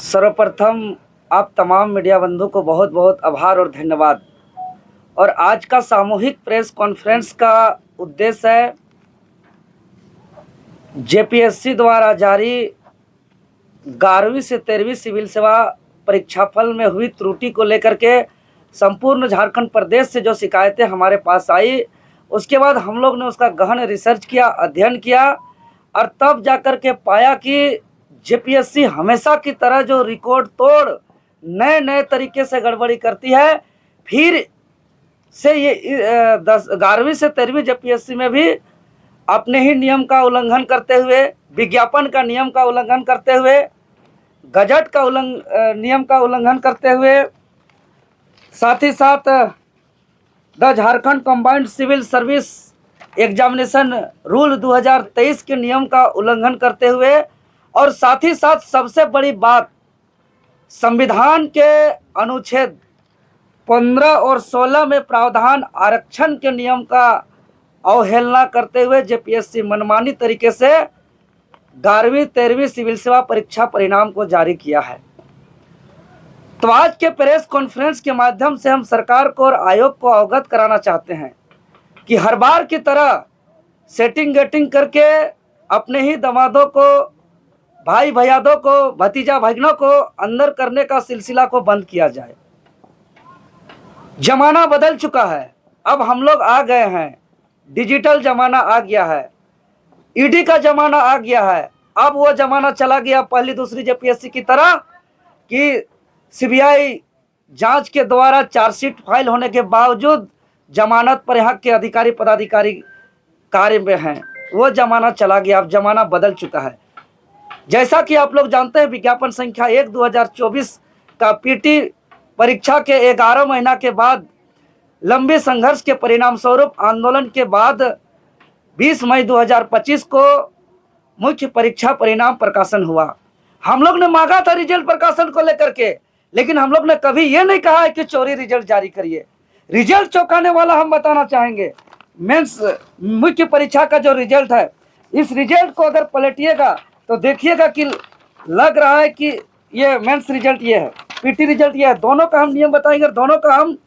सर्वप्रथम आप तमाम मीडिया बंधु को बहुत बहुत आभार और धन्यवाद। और आज का सामूहिक प्रेस कॉन्फ्रेंस का उद्देश्य है जेपीएससी द्वारा जारी 11वीं से 13वीं सिविल सेवा परीक्षाफल में हुई त्रुटि को लेकर के संपूर्ण झारखंड प्रदेश से जो शिकायतें हमारे पास आई, उसके बाद हम लोग ने उसका गहन रिसर्च किया, अध्ययन किया और तब जाकर के पाया कि जेपीएससी हमेशा की तरह जो रिकॉर्ड तोड़ नए नए तरीके से गड़बड़ी करती है। फिर से ये 11वीं से 13वीं जेपीएससी में भी अपने ही नियम का उल्लंघन करते हुए, विज्ञापन का नियम का उल्लंघन करते हुए, गजट का नियम का उल्लंघन करते हुए, साथ ही साथ the Jharkhand combined civil service examination rule 2023 के नियम का उल्लंघन करते हुए, और साथ ही साथ सबसे बड़ी बात, संविधान के अनुच्छेद 15 और 16 में प्रावधान आरक्षण के नियम का अवहेलना करते हुए जेपीएससी मनमानी तरीके से 11वीं 13वीं सिविल सेवा परीक्षा परिणाम को जारी किया है। तो आज के प्रेस कॉन्फ्रेंस के माध्यम से हम सरकार को और आयोग को अवगत कराना चाहते हैं कि हर बार की तरह सेटिंग गेटिंग करके अपने ही दमादों को, भाई भैयादों को, भतीजा भाइयों को अंदर करने का सिलसिला को बंद किया जाए। जमाना बदल चुका है, अब हम लोग आ गए हैं, डिजिटल जमाना आ गया है, ईडी का जमाना आ गया है। अब वो जमाना चला गया पहली दूसरी जेपीएससी की तरह कि सीबीआई जांच के द्वारा चार्जशीट फाइल होने के बावजूद जमानत पर यहाँ के अधिकारी पदाधिकारी कार्य में हैं। वो जमाना चला गया, अब जमाना बदल चुका है। जैसा कि आप लोग जानते हैं, विज्ञापन संख्या 1/2024 का पीटी परीक्षा के 11 महीना के बाद लंबे संघर्ष के परिणाम स्वरूप आंदोलन के बाद 20 मई 2025 को मुख्य परीक्षा परिणाम प्रकाशन हुआ। हम लोग ने मांगा था रिजल्ट प्रकाशन को लेकर के, लेकिन हम लोग ने कभी ये नहीं कहा है कि चोरी रिजल्ट जारी करिए। रिजल्ट चौंकाने वाला हम बताना चाहेंगे, मेंस मुख्य परीक्षा का जो रिजल्ट है, इस रिजल्ट को अगर पलटिएगा तो देखिएगा कि लग रहा है कि ये मेंस रिजल्ट ये है, पीटी रिजल्ट ये है। दोनों का हम नियम बताएंगे, दोनों का हम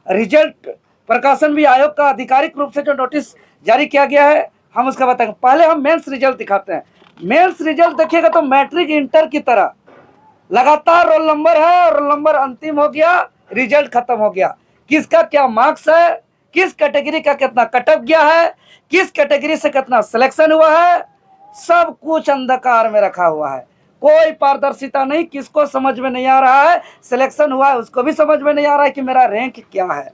रिजल्ट प्रकाशन भी आयोग का आधिकारिक रूप से जो नोटिस जारी किया गया है हम उसका बताएंगे। पहले हम मेंस रिजल्ट दिखाते हैं। मेंस रिजल्ट देखिएगा तो मैट्रिक इंटर की तरह लगातार रोल नंबर है, और रोल नंबर अंतिम हो गया, रिजल्ट खत्म हो गया। किसका क्या मार्क्स है, किस कैटेगरी का कितना कटअप गया है, किस कैटेगरी से कितना सिलेक्शन हुआ है, सब कुछ अंधकार में रखा हुआ है। कोई पारदर्शिता नहीं, किसको समझ में नहीं आ रहा है, सिलेक्शन हुआ है उसको भी समझ में नहीं आ रहा है कि मेरा रैंक क्या है,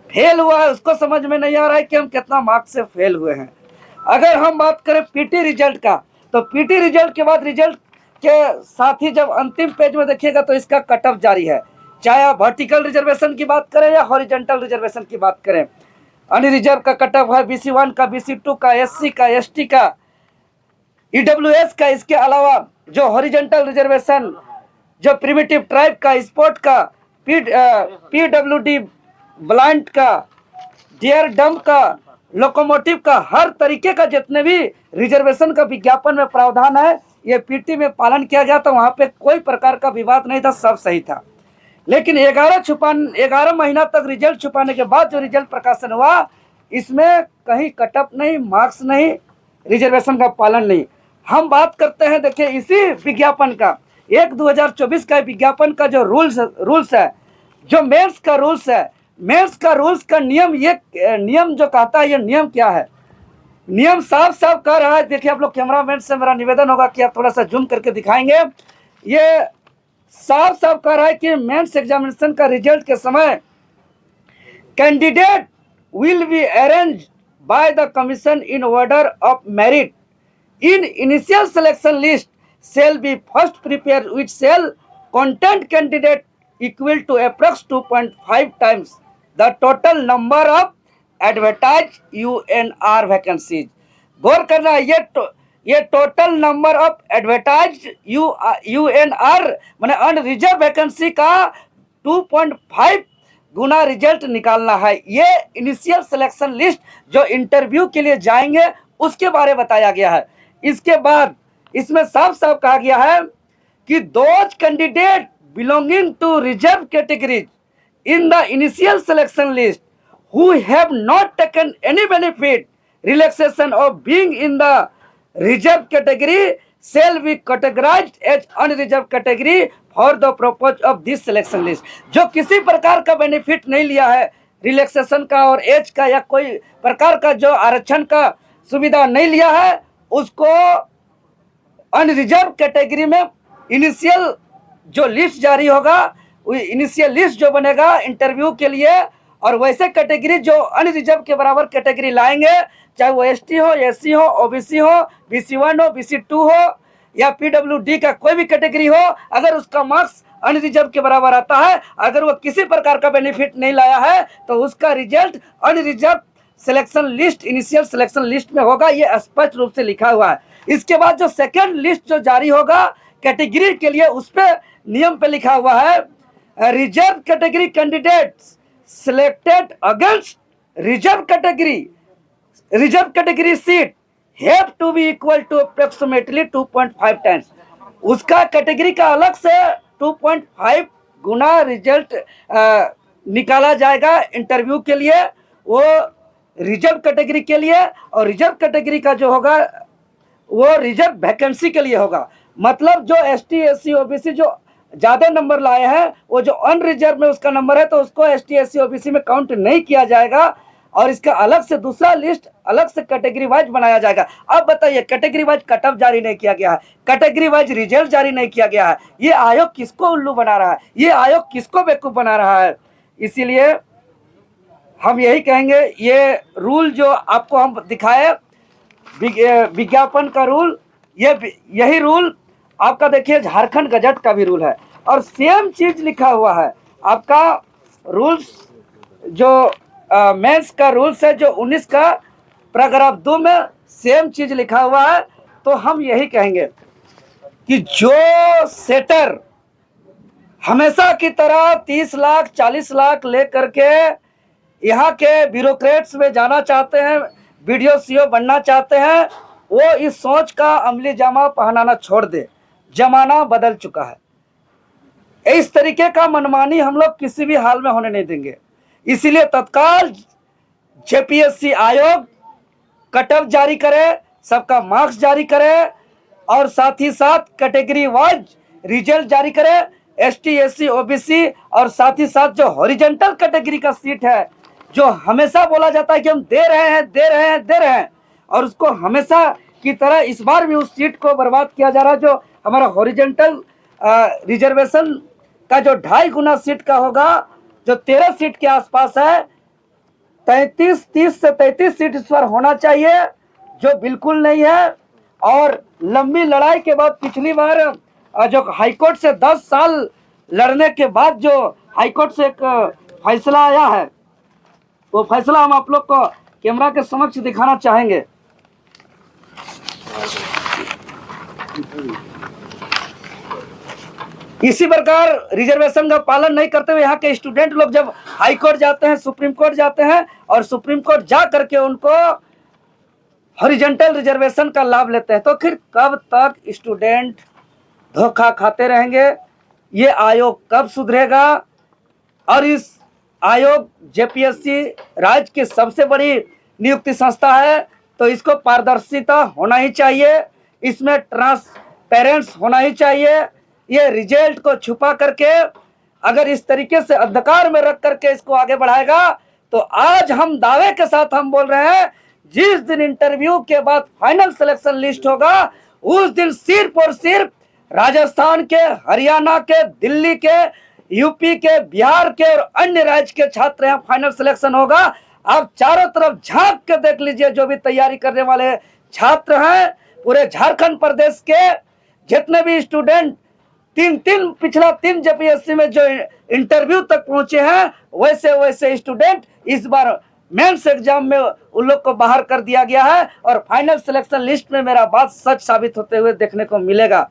फेल हुआ है उसको समझ में नहीं आ रहा है कि हम कितना मार्क्स से फेल हुए हैं। अगर हम बात करें पीटी रिजल्ट का, तो पीटी रिजल्ट के बाद रिजल्ट के साथ ही जब अंतिम पेज में देखिएगा तो इसका कटअप जारी है। चाहे आप वर्टिकल रिजर्वेशन की बात करें या हॉरिजॉन्टल रिजर्वेशन की बात करें, अनरिजर्व का कटअप है BC1 का, BC2 का, SC का, ST का, EWS का। इसके अलावा जो हॉरिजॉन्टल रिजर्वेशन, जो प्रिमिटिव ट्राइब का, स्पोर्ट का, PWD ब्लाइंड का, डियर डम का, लोकोमोटिव का, हर तरीके का जितने भी रिजर्वेशन का विज्ञापन में प्रावधान है, ये पीटी में पालन किया गया। तो वहाँ पे कोई प्रकार का विवाद नहीं था, सब सही था। लेकिन 11 महीना तक रिजल्ट छुपाने के बाद जो रिजल्ट प्रकाशन हुआ, इसमें कहीं कटअप नहीं, मार्क्स नहीं, रिजर्वेशन का पालन नहीं। हम बात करते हैं, देखिए इसी विज्ञापन का 1/2024 का विज्ञापन का जो रूल्स है, जो मेंस का रूल्स है, मेंस का रूल्स का नियम, ये नियम जो कहता है, ये नियम क्या है? नियम साफ साफ कह रहा है। देखिए आप लोग कैमरामैन से मेरा निवेदन होगा कि आप थोड़ा सा जूम करके दिखाएंगे। ये साफ साफ कह रहा है कि मेंस एग्जामिनेशन का रिजल्ट के समय candidate will be arrange by the commission in order of merit in initial selection list shall be first prepared which shall content candidate equal to approx 2.5 times the total number of advertised UNR vacancies। गौर करना है, ये total number of advertised UNR माने unreserved vacancy का 2.5 गुना result निकालना है। ये initial selection list जो interview के लिए जाएंगे उसके बारे में बताया गया है। इसके बाद इसमें साफ साफ कहा गया है कि those candidate belonging to reserved categories in the initial selection list who have not taken any benefit relaxation of being in the reserved category shall be categorized as unreserved category for the purpose of this selection list। जो किसी प्रकार का benefit नहीं लिया है relaxation का और as का या कोई प्रकार का जो आरक्षण का सुविधा नहीं लिया है, उसको अनरिजर्व कैटेगरी में इनिशियल जो लिस्ट जारी होगा, इनिशियल लिस्ट जो बनेगा इंटरव्यू के लिए, और वैसे कैटेगरी जो अनरिजर्व के बराबर कैटेगरी लाएंगे, चाहे वो एसटी हो, एससी हो, ओबीसी हो, BC1 हो, BC2 हो या PWD का कोई भी कैटेगरी हो, अगर उसका मार्क्स अनरिजर्व के बराबर आता है, अगर वो किसी प्रकार का बेनिफिट नहीं लाया है, तो उसका result unreserved selection list, initial selection list में होगा। ये स्पष्ट रूप से लिखा हुआ है। इसके बाद जो सेकेंड लिस्ट जो जारी होगा कैटेगरी के लिए, उस पे नियम पे लिखा हुआ है, reserve category candidates selected against reserve category seat have to be equal to approximately 2.5 times. उसका कैटेगरी का अलग से 2.5 गुना रिजल्ट निकाला जाएगा इंटरव्यू के लिए, वो रिजर्व कैटेगरी के लिए, और रिजर्व कैटेगरी का जो होगा वो रिजर्व वैकेंसी के लिए होगा। मतलब जो ST SC OBC जो ज़्यादा नंबर लाए हैं, वो जो अनरिजर्व में उसका नंबर है, तो उसको ST SC OBC में काउंट नहीं किया जाएगा, और इसका अलग से दूसरा लिस्ट अलग से कैटेगरी वाइज बनाया जाएगा। अब बताइए, कैटेगरी वाइज कट ऑफ जारी नहीं किया गया है, कैटेगरी वाइज रिजल्ट जारी नहीं किया गया है। ये आयोग किसको उल्लू बना रहा है, ये आयोग किसको बेवकूफ़ बना रहा है। इसीलिए हम यही कहेंगे, ये रूल जो आपको हम दिखाए विज्ञापन का रूल, यही रूल आपका देखिए झारखंड गजट का भी रूल है, और सेम चीज लिखा हुआ है आपका रूल्स जो मेंस का रूल्स है, जो 19 का पैराग्राफ 2 में सेम चीज लिखा हुआ है। तो हम यही कहेंगे कि जो सेटर हमेशा की तरह 30 लाख 40 लाख ले करके यहाँ के ब्यूरोक्रेट्स में जाना चाहते हैं, वीडियो CEO बनना चाहते हैं, वो इस सोच का अमली जामा पहनाना छोड़ दे। जमाना बदल चुका है। इस तरीके का मनमानी हम लोग किसी भी हाल में होने नहीं देंगे। इसीलिए तत्काल JPSC आयोग कट ऑफ जारी करे, सबका मार्क्स जारी करे, और साथ ही साथ कैटेगरी वाइज रिजल्ट जारी करे, ST SC OBC, और साथ ही साथ जो हॉरिजॉन्टल कैटेगरी का सीट है, जो हमेशा बोला जाता है कि हम दे रहे हैं, और उसको हमेशा की तरह इस बार भी उस सीट को बर्बाद किया जा रहा है। जो हमारा हॉरिजॉन्टल रिजर्वेशन का जो 2.5 गुना सीट का होगा, जो 13 सीट के आसपास है, 30 से 33 सीट इस बार होना चाहिए, जो बिल्कुल नहीं है। और लंबी लड़ाई के बाद पिछली बार जो हाईकोर्ट से 10 साल लड़ने के बाद जो हाईकोर्ट से एक फैसला आया है, वो फैसला हम आप लोग को कैमरा के समक्ष दिखाना चाहेंगे। इसी प्रकार रिजर्वेशन का पालन नहीं करते हुए यहाँ के स्टूडेंट लोग जब हाई कोर्ट जाते हैं, सुप्रीम कोर्ट जाते हैं, और सुप्रीम कोर्ट जा करके उनको हॉरिजॉन्टल रिजर्वेशन का लाभ लेते हैं, तो फिर कब तक स्टूडेंट धोखा खाते रहेंगे? ये आयोग कब सुधरेगा? और इस आयोग JPSC राज्य की सबसे बड़ी नियुक्ति संस्था है, तो इसको पारदर्शिता होना ही चाहिए, इसमें ट्रांसपेरेंस होना ही चाहिए। ये रिजल्ट को छुपा करके अगर इस तरीके से अंधकार में रख करके इसको आगे बढ़ाएगा, तो आज हम दावे के साथ हम बोल रहे हैं, जिस दिन इंटरव्यू के बाद फाइनल सिलेक्शन लिस्ट होगा, उस दिन सिर्फ और सिर्फ राजस्थान के, हरियाणा के, दिल्ली के, यूपी के, बिहार के और अन्य राज्य के छात्र यहाँ फाइनल सिलेक्शन होगा। आप चारों तरफ झांक के देख लीजिए, जो भी तैयारी करने वाले छात्र हैं, पूरे झारखंड प्रदेश के जितने भी स्टूडेंट पिछला 3 JPSC में जो इंटरव्यू तक पहुंचे हैं, वैसे स्टूडेंट इस बार मेंस एग्जाम में उन लोग को बाहर कर दिया गया है, और फाइनल सिलेक्शन लिस्ट में मेरा बात सच साबित होते हुए देखने को मिलेगा।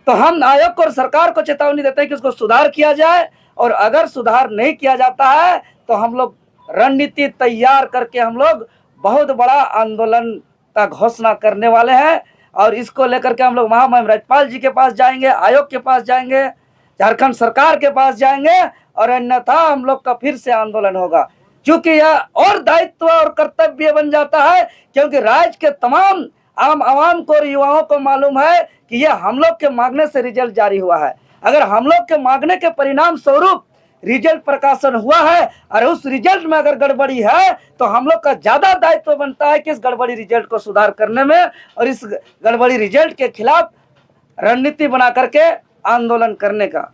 तो हम आयोग को और सरकार को चेतावनी देते हैं कि उसको सुधार किया जाए, और अगर सुधार नहीं किया जाता है तो हम लोग रणनीति तैयार करके हम लोग बहुत बड़ा आंदोलन का घोषणा करने वाले हैं। और इसको लेकर के हम लोग महामहिम राज्यपाल जी के पास जाएंगे, आयोग के पास जाएंगे, झारखंड सरकार के पास जाएंगे और अन्यथा हम लोग का फिर से आंदोलन होगा। क्योंकि यह और दायित्व और कर्तव्य बन जाता है, क्योंकि राज्य के तमाम आम आवाम को और युवाओं को मालूम है कि यह हम लोग के मांगने से रिजल्ट जारी हुआ है। अगर हम लोग के मांगने के परिणाम स्वरूप रिजल्ट प्रकाशन हुआ है और उस रिजल्ट में अगर गड़बड़ी है तो हम लोग का ज्यादा दायित्व बनता है कि इस गड़बड़ी रिजल्ट को सुधार करने में और इस गड़बड़ी रिजल्ट के खिलाफ रणनीति बना करके आंदोलन करने का।